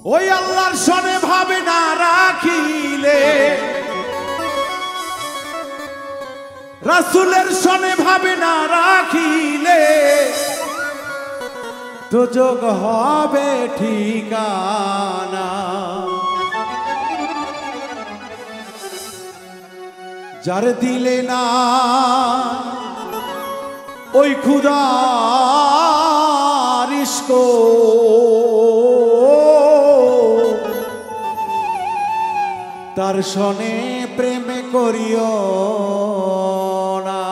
ওই আল্লাহর সনে ভাবে না রাখিলে, রাসূলের সনে ভাবে না রাখিলে, দোজখ হবে ঠিকানা। যার দিলে না ওই খুদার ইশক, তার সনে প্রেমে করিও না।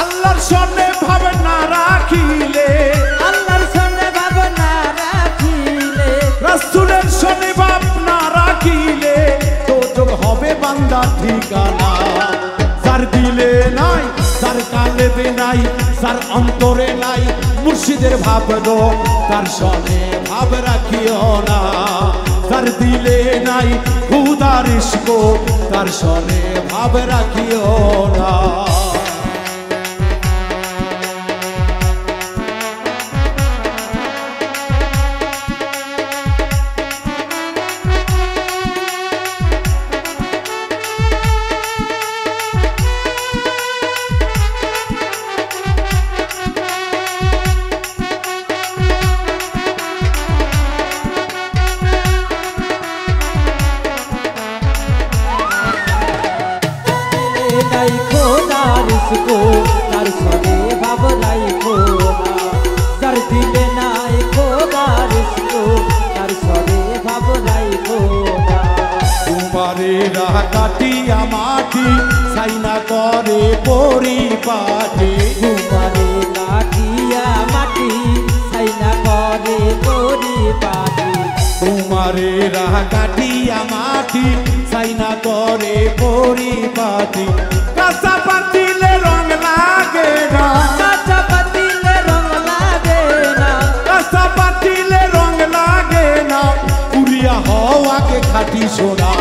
আল্লাহর সনে ভাবে না রাখিলে, রাসূলের সনে ভাব না রাখিলে, দোজখ হবে বান্দার ঠিকানা। যার দিলে নাই, যার কালবে নাই, যার অন্তরে নাই মুর্শিদের ভাব গো, তার সনে ভাব রাখিও না। যার দিলে নাই খুদার ইশক, তার সনে ভাব রাখিও না। খোদার ইশক, তার সনে ভাব রাখো না। যার দিলে নাই খোদার ইশক, তার সনে ভাব রাখো না। তোমারে রাহ কাটিয়া মাটি সাইনা করে পরিপাটি, তোমারে কাটিয়া মাটি সাইনা করে পরিপাটি। তোমারে রাহ কাটিয়া মাটি সাইনা করে পরিপাটি। কাঁচা পাতিলে রং লাগে না, কাঁচা পাতিলে রং লাগে না, কাঁচা পাতিলে রং লাগে না, পুরিয়া হওয়াকে খাটি সোনা।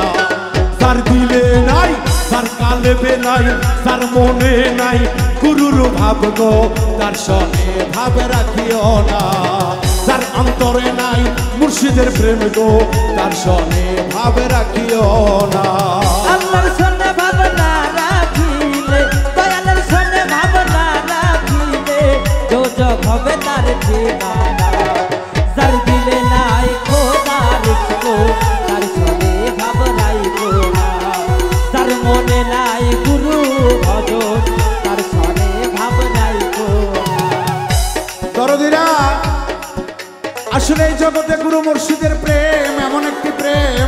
যার দিলে নাই, যার কালবে নাই, যার মনে নাই গুরুর ভাব গো, তার সনে ভাব রাখিও না। যার অন্তরে নাই মুর্শিদের প্রেম গো, তার সনে ভাব রাখিও না। আল্লাহর সনে ভাব না রাখিলে, দয়ালের সনে ভাব না রাখিলে, দোজখ হবে তার ঠিকানা। যার দিলে নাই খোদার ইশক, তার সনে ভাব রাখো না। যার মনে নাই গুরু ভজন, তার সনে ভাব রাখো না। দরদিরা, আসলে এই জগতে গুরু মুর্শিদের প্রেম এমন একটি প্রেম,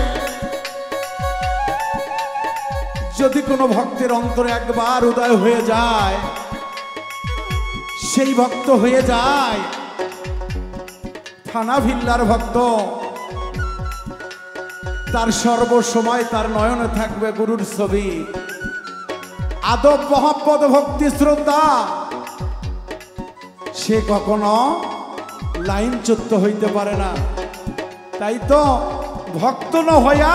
যদি কোনো ভক্তের অন্তরে একবার উদয় হয়ে যায়, সেই ভক্ত হয়ে যায় থানা ভিল্লার ভক্ত। তার সর্বসময় তার নয়নে থাকবে গুরুর ছবি, আদব মহব্বত ভক্তি শ্রদ্ধা। সে কখনো লাইনচ্যুত হইতে পারে না। তাই তো ভক্ত ন হইয়া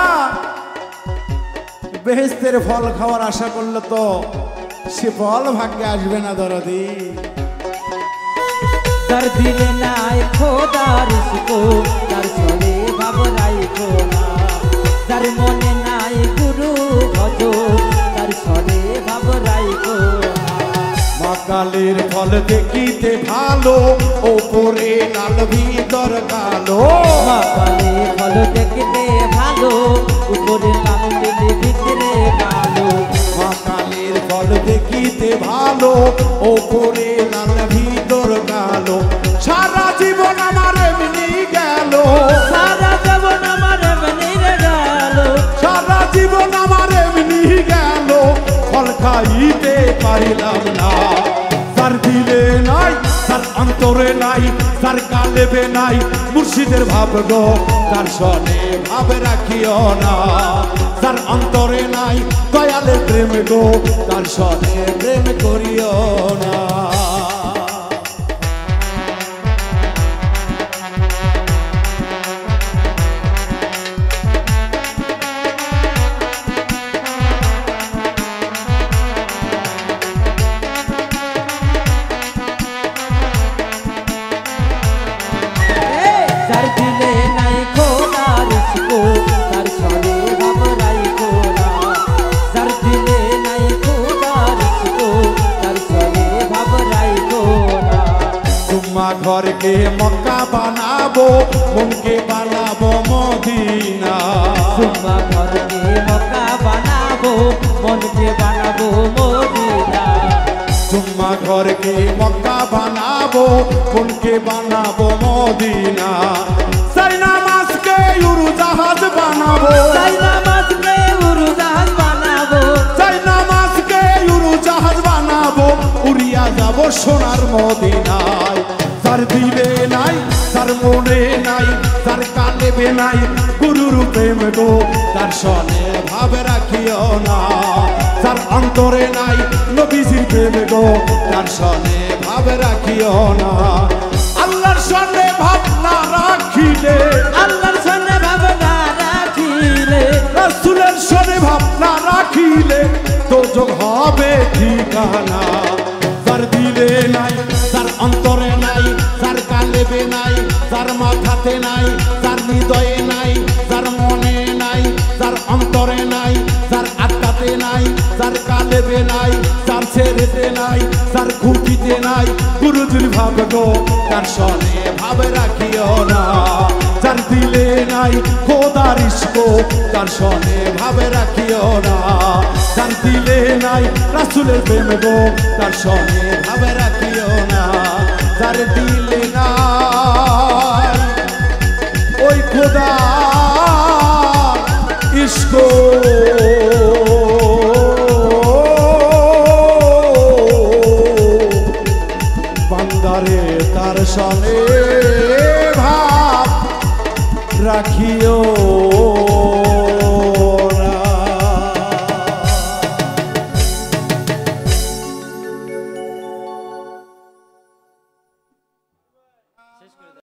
বেহেশতের ফল খাওয়ার আশা করলে তো সে ফল ভাগ্যে আসবে না দরদি। যার দিলে নাই খোদার ইশক, তার সনে ভাব রাখো না। যার মনে নাই গুরু ভজন, তার সনে ভাব রাখো না। মা কালের ফল দেখিতে ভালো, ওপরে লাল ভিতর কালো। মা কালে ফল দেখতে ভালো, উপরে লাল ভিতরে কালো। মা কালের ফল দেখিতে ভালো, ওপরে লাল ভিতর কালো। সারা জীবন আমার এমনি গেল, সারা জীবন আমার এমনি গেল, সারা জীবন আমার এমনি গেল, ফল খাইতে পারিলাম না। যার দিলে নাই, যার অন্তরে নাই, যার কালেবে নাই মুর্শিদের ভাব গো, তার সনে ভাব রাখিও না। যার অন্তরে নাই দয়ালের প্রেম গো, তার সনে প্রেম করিও না। ঘরকে মক্কা বানাবো মনকে বানাবো মদিনা সুম্মা ঘরকে মক্কা বানাবো মনকে বানাবো মদিনা সুম্মা ঘরকে মক্কা বানাবো মনকে বানাবো মদিনা চাই নামাজকে উড়োজাহাজ বানাবো চাই নামাজকে উড়োজাহাজ বানাবো চাই নামাজকে উড়োজাহাজ বানাবো উড়িয়া যাব সোনার মদিনায় যার দিলে নাই তার মনে নাই তার কালেবে নাই গুরুর প্রেম গো তার সনে ভাব রাখিও না তার অন্তরে নাই নবীজির প্রেম গো তার সনে ভাব রাখিও না আল্লাহর সনে ভাব না রাখিলে আল্লাহর সনে ভাবনা রাখিলে রাসূলের সনে ভাব না রাখিলে দোজখ হবে ঠিকানা যার দিলে নাই তার অন্তরে নাই তার কালেবে নাই তার মাথাতে নাই তার হৃদয়ে নাই তার মনে নাই তার অন্তরে নাই তার আত্মাতে নাই তার কালেবে নাই তার ছেড়েতে নাই তার খুঁটিতে নাই গুরুজির ভাব গো তার সনে ভাব রাখিও না যার দিলে নাই খোদার ইশক তার সনে ভাব রাখিও না যার দিলে নাই রাসূলের প্রেম গো তার সনে ভাব রাখিও না যার দিলে নাই ওই খোদা ইশক বান্দারে তার সনে ভাব রাখিও